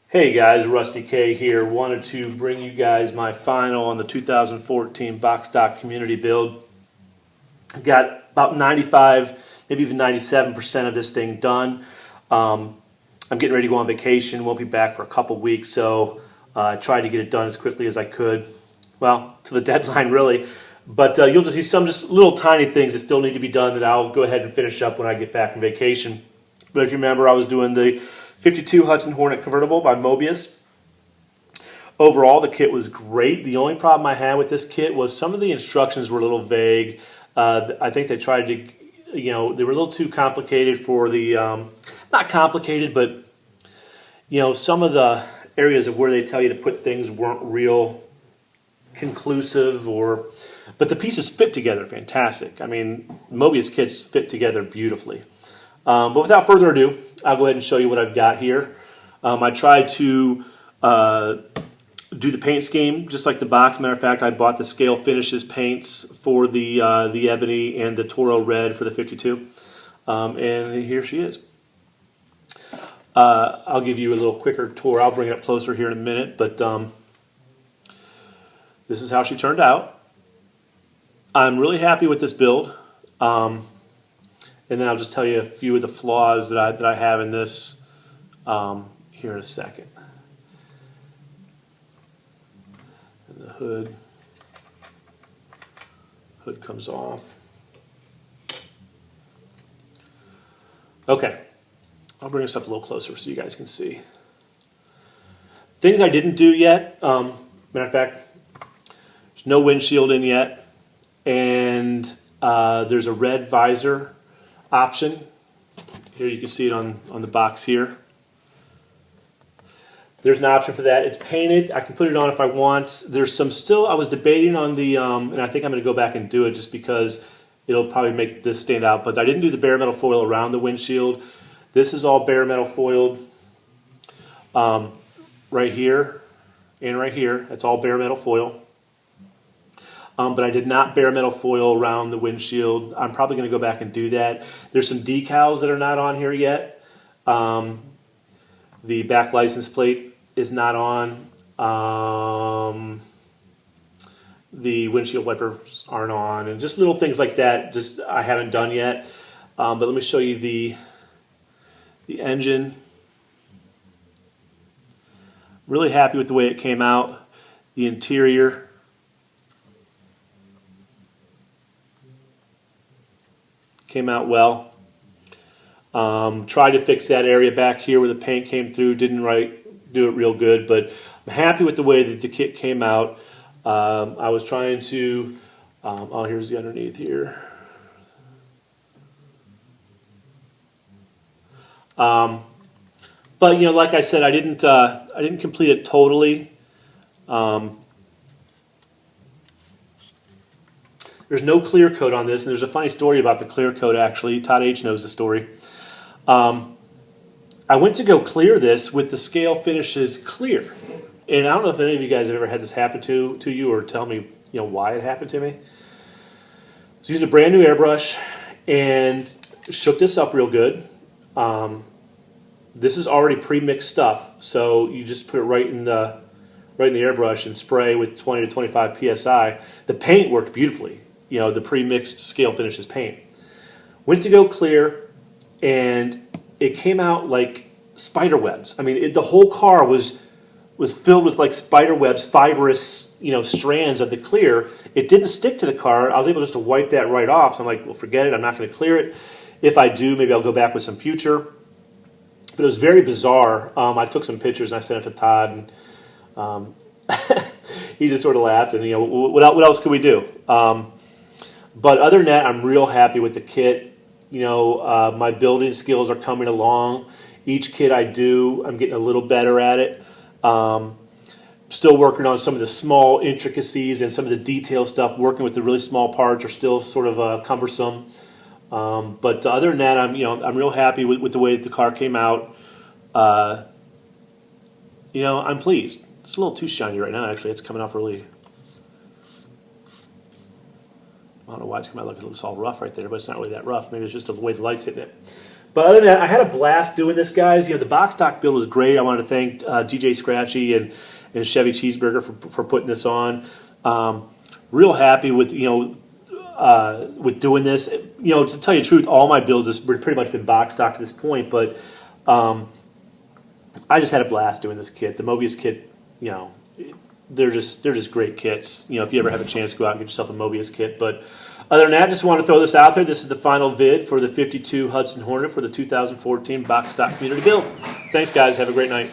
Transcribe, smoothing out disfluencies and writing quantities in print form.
Hey guys, Rusty K here. Wanted to bring you guys my final on the 2014 box stock community build. Got about 95, maybe even 97% of this thing done. I'm getting ready to go on vacation. Won't be back for a couple weeks, so I tried to get it done as quickly as I could. Well, to the deadline really. But you'll just see some just little tiny things that still need to be done that I'll go ahead and finish up when I get back from vacation. But if you remember, I was doing the 52 Hudson Hornet convertible by Mobius. Overall, the kit was great. The only problem I had with this kit was some of the instructions were a little vague. I think they tried to, they were a little too complicated for the, not complicated, but, some of the areas of where they tell you to put things weren't real conclusive, but the pieces fit together fantastic. I mean, Mobius kits fit together beautifully. But without further ado, I'll go ahead and show you what I've got here. I tried to do the paint scheme just like the box. Matter of fact, I bought the Scale Finishes paints for the Ebony and the Toro Red for the 52. And here she is. I'll give you a little quicker tour. I'll bring it up closer here in a minute, but this is how she turned out. I'm really happy with this build. And then I'll just tell you a few of the flaws that I have in this here in a second. And the hood comes off. Okay, I'll bring this up a little closer so you guys can see. Things I didn't do yet. Matter of fact, there's no windshield in yet, and there's a red visor option. Here you can see it on the box here. There's an option for that. It's painted. I can put it on if I want. There's some still, I was debating on the, and I think I'm going to go back and do it just because it'll probably make this stand out, but I didn't do the bare metal foil around the windshield. This is all bare metal foiled right here and right here. That's all bare metal foil. But I did not bare metal foil around the windshield. I'm probably going to go back and do that. There's some decals that are not on here yet. The back license plate is not on. The windshield wipers aren't on. And just little things like that just I haven't done yet. But let me show you the engine. Really happy with the way it came out. The interior. Came out well. Tried to fix that area back here where the paint came through. Didn't do it real good, but I'm happy with the way that the kit came out. I was trying to. Oh, here's the underneath here. But like I said, I didn't complete it totally. There's no clear coat on this, and there's a funny story about the clear coat, actually. Todd H. knows the story. I went to go clear this with the Scale Finishes clear. And I don't know if any of you guys have ever had this happen to you or tell me why it happened to me. I was using a brand new airbrush and shook this up real good. This is already pre-mixed stuff, so you just put it right in the airbrush and spray with 20 to 25 psi. The paint worked beautifully. The pre-mixed Scale Finishes paint. Went to go clear, and it came out like spider webs. I mean, the whole car was filled with like spider webs, fibrous, strands of the clear. It didn't stick to the car. I was able just to wipe that right off. So I'm like, well, forget it. I'm not going to clear it. If I do, maybe I'll go back with some future. But it was very bizarre. I took some pictures and I sent it to Todd, and he just sort of laughed. And what else could we do? But other than that, I'm real happy with the kit. My building skills are coming along. Each kit I do, I'm getting a little better at it. Still working on some of the small intricacies and some of the detail stuff. Working with the really small parts are still sort of cumbersome. But other than that, I'm real happy with the way that the car came out. I'm pleased. It's a little too shiny right now. Actually, it's coming off really. I don't know why it's coming out like it looks all rough right there, but it's not really that rough. Maybe it's just the way the light's hitting it. But other than that, I had a blast doing this, guys. The box stock build was great. I wanted to thank DJ Scratchy and Chevy Cheeseburger for putting this on. Real happy with with doing this. To tell you the truth, all my builds have pretty much been box stock to this point. But I just had a blast doing this kit. The Mobius kit, they're just great kits. If you ever have a chance to go out and get yourself a Mobius kit. But other than that, just want to throw this out there. This is the final vid for the 52 Hudson Hornet for the 2014 box stock community build. Thanks, guys. Have a great night.